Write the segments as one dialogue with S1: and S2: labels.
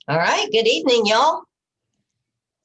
S1: All right, good evening, y'all.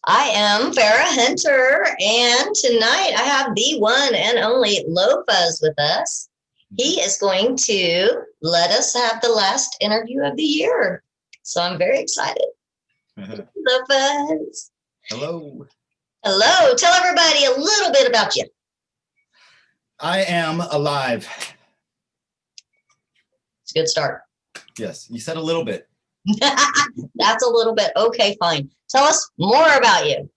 S1: I am Fara Hunter, and tonight I have the one and only LoFuzz with us. He is going to let us have the last interview of the year. So I'm very excited. LoFuzz.
S2: Hello.
S1: Hello. Tell everybody a little bit about you.
S2: I am alive.
S1: It's a good start.
S2: Yes, you said a little bit.
S1: That's a little bit. Okay, fine. Tell us more about you.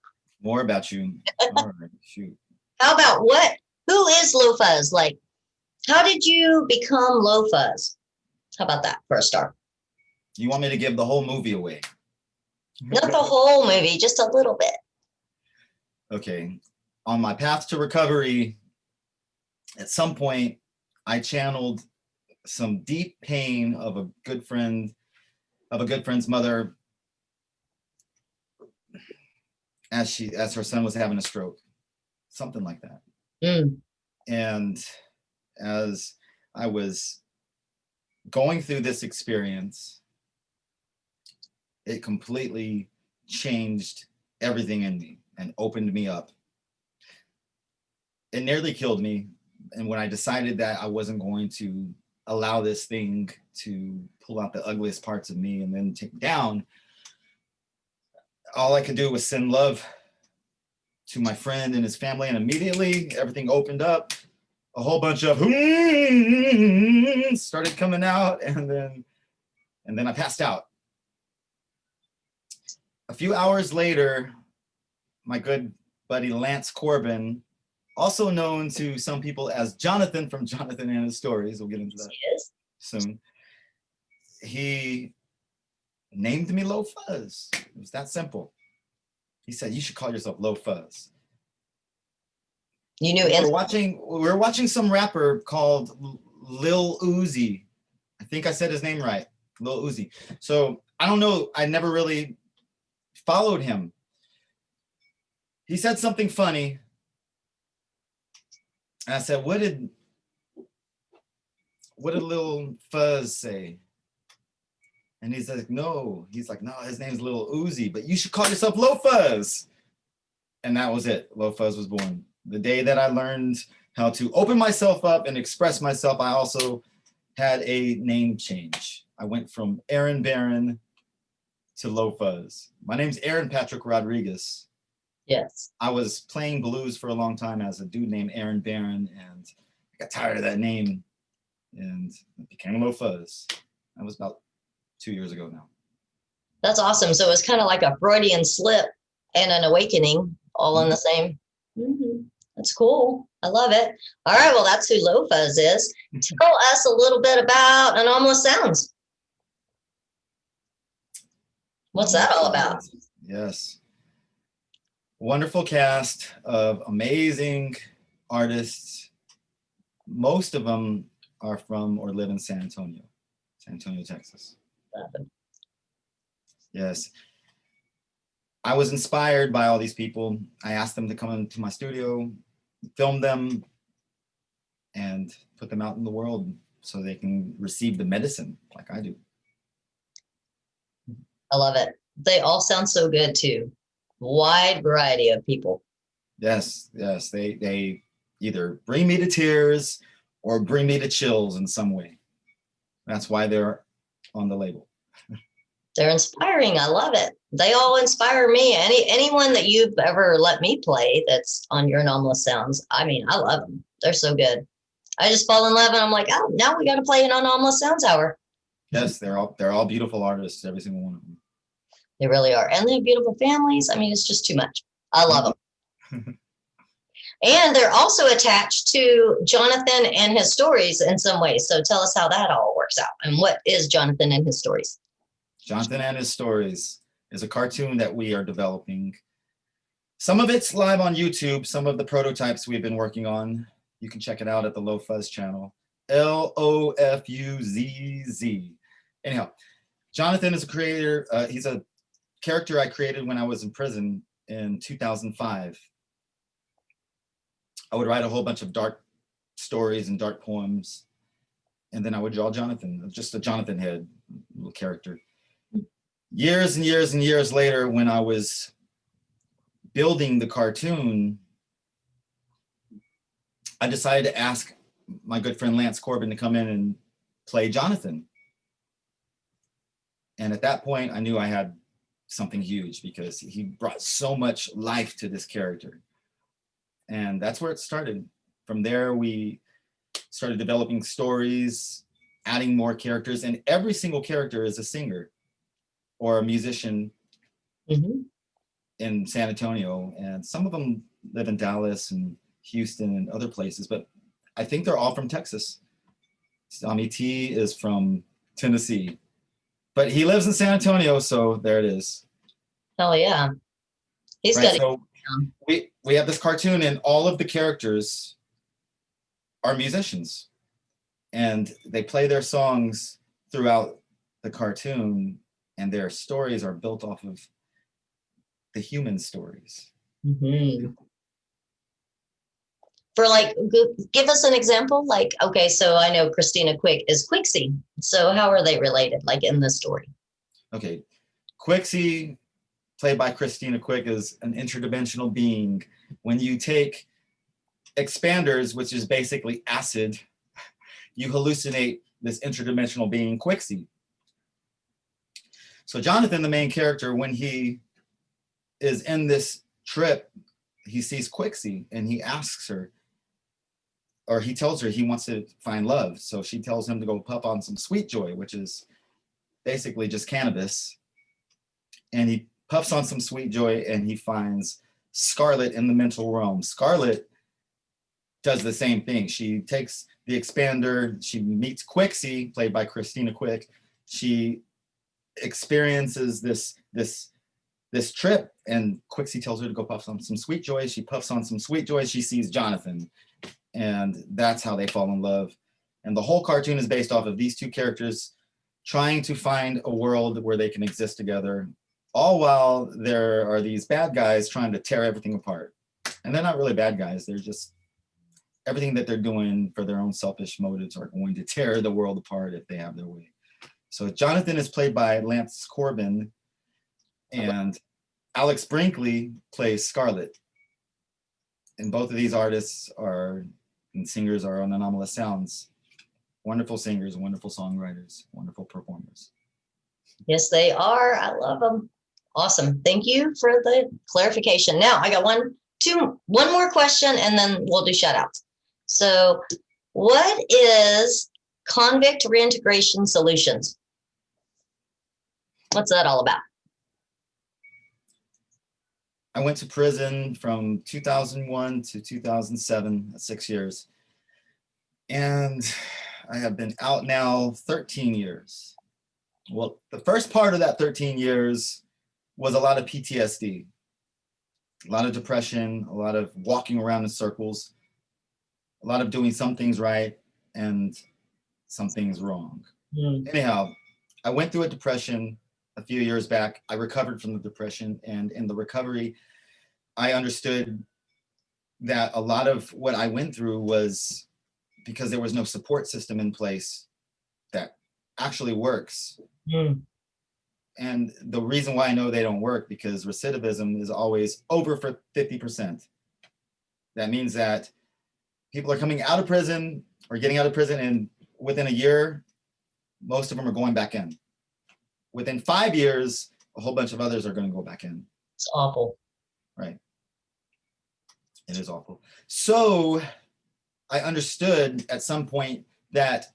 S2: More about you. All right, shoot.
S1: How about who is LoFuzz? Like, how did you become LoFuzz? How about that for a start?
S2: You want me to give the whole movie away?
S1: Not the whole movie, just a little bit.
S2: Okay. On my path to recovery, at some point, I channeled some deep pain of a good friend's mother as her son was having a stroke, something like that. And as I was going through this experience, it completely changed everything in me and opened me up. It nearly killed me. And when I decided that I wasn't going to allow this thing to pull out the ugliest parts of me and then take me down, all I could do was send love to my friend and his family, and immediately everything opened up. A whole bunch of started coming out, and then I passed out. A few hours later, my good buddy Lance Corbin, also known to some people as Jonathan from Jonathan and His Stories, we'll get into that soon, he named me LoFuzz. It was that simple. He said, "You should call yourself LoFuzz."
S1: You knew
S2: we were watching some rapper called Lil Uzi. I think I said his name right, Lil Uzi. So I don't know, I never really followed him. He said something funny. And I said, what did Lil Fuzz say? And he's like, no, his name's Lil Uzi, but you should call yourself LoFuzz. And that was it. LoFuzz was born. The day that I learned how to open myself up and express myself, I also had a name change. I went from Aaron Barron to LoFuzz. My name's Aaron Patrick Rodriguez.
S1: Yes.
S2: I was playing blues for a long time as a dude named Aaron Barron, and I got tired of that name and it became LoFuzz. That was about 2 years ago now.
S1: That's awesome. So it was kind of like a Freudian slip and an awakening all in the same. That's cool. I love it. All right. Well, that's who LoFuzz is. Tell us a little bit about Anomalous Sounds. What's that all about?
S2: Yes. Wonderful cast of amazing artists. Most of them are from or live in San Antonio, Texas. Yes. I was inspired by all these people. I asked them to come into my studio, film them, and put them out in the world so they can receive the medicine like I do.
S1: I love it. They all sound so good too. Wide variety of people.
S2: Yes. They either bring me to tears or bring me to chills in some way. That's why they're on the label.
S1: They're inspiring. I love it. They all inspire me. Anyone that you've ever let me play that's on your Anomalous Sounds, I mean, I love them. They're so good. I just fall in love and I'm like, oh, now we got to play an Anomalous Sounds hour.
S2: Yes, they're all beautiful artists, every single one of them.
S1: They really are. And they have beautiful families. I mean, it's just too much. I love them. And they're also attached to Jonathan and His Stories in some ways. So tell us how that all works out. And what is Jonathan and His Stories?
S2: Jonathan and His Stories is a cartoon that we are developing. Some of it's live on YouTube. Some of the prototypes we've been working on. You can check it out at the LoFuzz channel. LoFuzz. Anyhow, Jonathan is a creator. He's a character I created when I was in prison in 2005. I would write a whole bunch of dark stories and dark poems, and then I would draw Jonathan, just a Jonathan head, little character. years and years and years later, when I was building the cartoon, I decided to ask my good friend Lance Corbin to come in and play Jonathan. And at that point, I knew I had something huge because he brought so much life to this character. And that's where it started. From there, we started developing stories, adding more characters, and every single character is a singer or a musician in San Antonio. And some of them live in Dallas and Houston and other places, but I think they're all from Texas. Tommy T is from Tennessee, but he lives in San Antonio, so there it is.
S1: Hell yeah. He's
S2: Right,
S1: got
S2: so we have this cartoon and all of the characters are musicians and they play their songs throughout the cartoon, and their stories are built off of the human stories.
S1: For like, give us an example. Like, okay, so I know Christina Quick is Quixie. So how are they related, like in the story?
S2: Okay, Quixie, played by Christina Quick, is an interdimensional being. When you take expanders, which is basically acid, you hallucinate this interdimensional being, Quixie. So Jonathan, the main character, when he is in this trip, he sees Quixie and he asks her, or he tells her he wants to find love. So she tells him to go puff on some Sweet Joy, which is basically just cannabis. And he puffs on some Sweet Joy and he finds Scarlet in the mental realm. Scarlet does the same thing. She takes the expander, she meets Quixie, played by Christina Quick. She experiences this trip, and Quixie tells her to go puff on some Sweet Joy. She puffs on some Sweet Joy, she sees Jonathan, and that's how they fall in love. And the whole cartoon is based off of these two characters trying to find a world where they can exist together, all while there are these bad guys trying to tear everything apart. And they're not really bad guys, they're just, everything that they're doing for their own selfish motives are going to tear the world apart if they have their way. So Jonathan is played by Lance Corbin, and Alex Brinkley plays Scarlet. And both of these artists are, and singers are on Anomalous Sounds. Wonderful singers, wonderful songwriters, wonderful performers.
S1: Yes, they are. I love them. Awesome. Thank you for the clarification. Now I got one more question and then we'll do shout outs. So what is Convict Reintegration Solutions? What's that all about?
S2: I went to prison from 2001 to 2007, 6 years. And I have been out now 13 years. Well, the first part of that 13 years was a lot of PTSD, a lot of depression, a lot of walking around in circles, a lot of doing some things right and some things wrong. Anyhow, I went through a depression a few years back. I recovered from the depression, and in the recovery, I understood that a lot of what I went through was because there was no support system in place that actually works. And the reason why I know they don't work, because recidivism is always over for 50%. That means that people are coming out of prison or getting out of prison, and within a year, most of them are going back in. Within 5 years, a whole bunch of others are going to go back in.
S1: It's awful.
S2: Right. It is awful. So I understood at some point that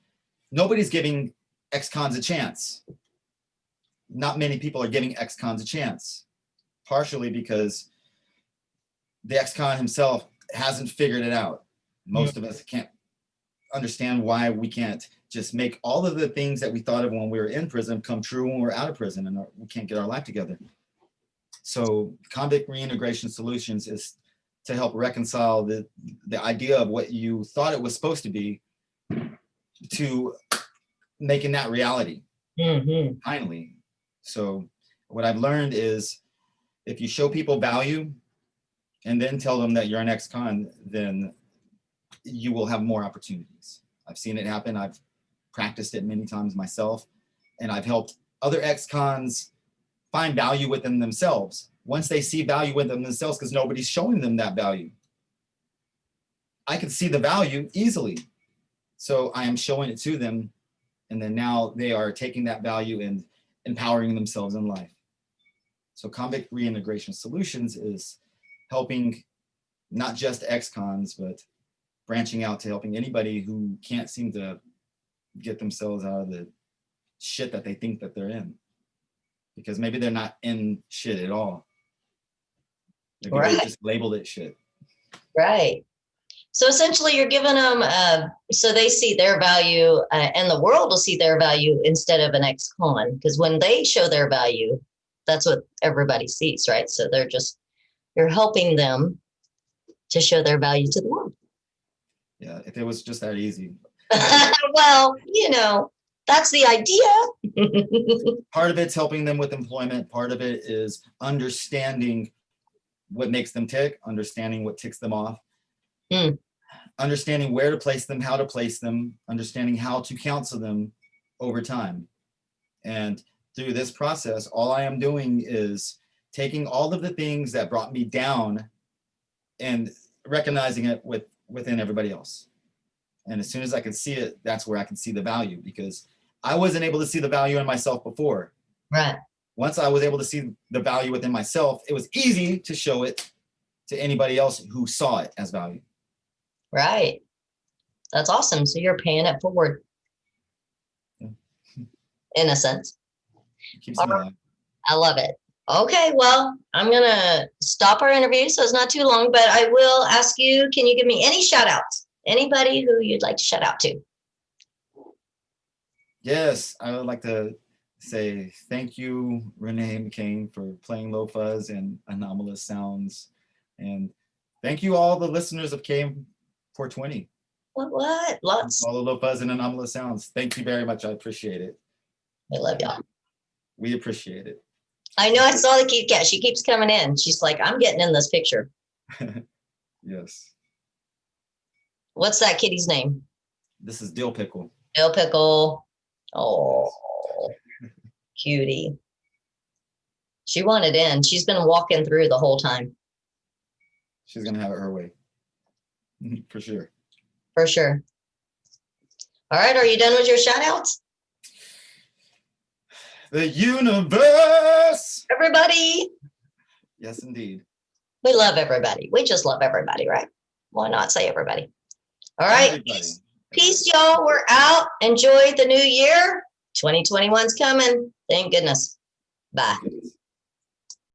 S2: nobody's giving ex-cons a chance. Not many people are giving ex-cons a chance, partially because the ex-con himself hasn't figured it out. Most of us can't understand why we can't just make all of the things that we thought of when we were in prison come true when we're out of prison, and we can't get our life together. So Convict Reintegration Solutions is to help reconcile the idea of what you thought it was supposed to be to making that reality, finally. So what I've learned is if you show people value and then tell them that you're an ex-con, then you will have more opportunities. I've seen it happen. I've practiced it many times myself, and I've helped other ex-cons find value within themselves. Once they see value within themselves, because nobody's showing them that value, I can see the value easily. So I am showing it to them. And then now they are taking that value and empowering themselves in life. So Convict Reintegration Solutions is helping not just ex-cons, but branching out to helping anybody who can't seem to get themselves out of the shit that they think that they're in. Because maybe they're not in shit at all. Maybe
S1: Right.
S2: they just labeled it shit.
S1: Right. So essentially you're giving them, so they see their value and the world will see their value instead of an ex-con. Because when they show their value, that's what everybody sees, right? So you're helping them to show their value to the world.
S2: Yeah, if it was just that easy.
S1: Well, that's the idea.
S2: Part of it's helping them with employment. Part of it is understanding what makes them tick, understanding what ticks them off, understanding where to place them, how to place them, understanding how to counsel them over time. And through this process, all I am doing is taking all of the things that brought me down and recognizing it within everybody else. And as soon as I can see it, that's where I can see the value, because I wasn't able to see the value in myself before.
S1: Right.
S2: Once I was able to see the value within myself, it was easy to show it to anybody else who saw it as value.
S1: Right. That's awesome. So you're paying it forward.
S2: Yeah.
S1: In a sense.
S2: It keeps me alive.
S1: I love it. Okay, well, I'm going to stop our interview, so it's not too long, but I will ask you, can you give me any shout outs? Anybody who you'd like to shout out to?
S2: Yes, I would like to say thank you, Renee McCain, for playing LoFuzz and Anomalous Sounds. And thank you all the listeners of KM420.
S1: What? Lots.
S2: All the LoFuzz and Anomalous Sounds. Thank you very much. I appreciate it.
S1: I love y'all.
S2: We appreciate it.
S1: I know I saw the cute cat. She keeps coming in. She's like, I'm getting in this picture.
S2: Yes.
S1: What's that kitty's name?
S2: This is Dill Pickle.
S1: Dill Pickle. Oh, cutie. She wanted in. She's been walking through the whole time.
S2: She's going to have it her way. For sure.
S1: For sure. All right. Are you done with your shout outs?
S2: The universe.
S1: Everybody.
S2: Yes, indeed.
S1: We love everybody. We just love everybody, right? Why not say everybody? All right.
S2: Everybody.
S1: Peace, y'all. We're out. Enjoy the new year. 2021's coming. Thank goodness. Bye.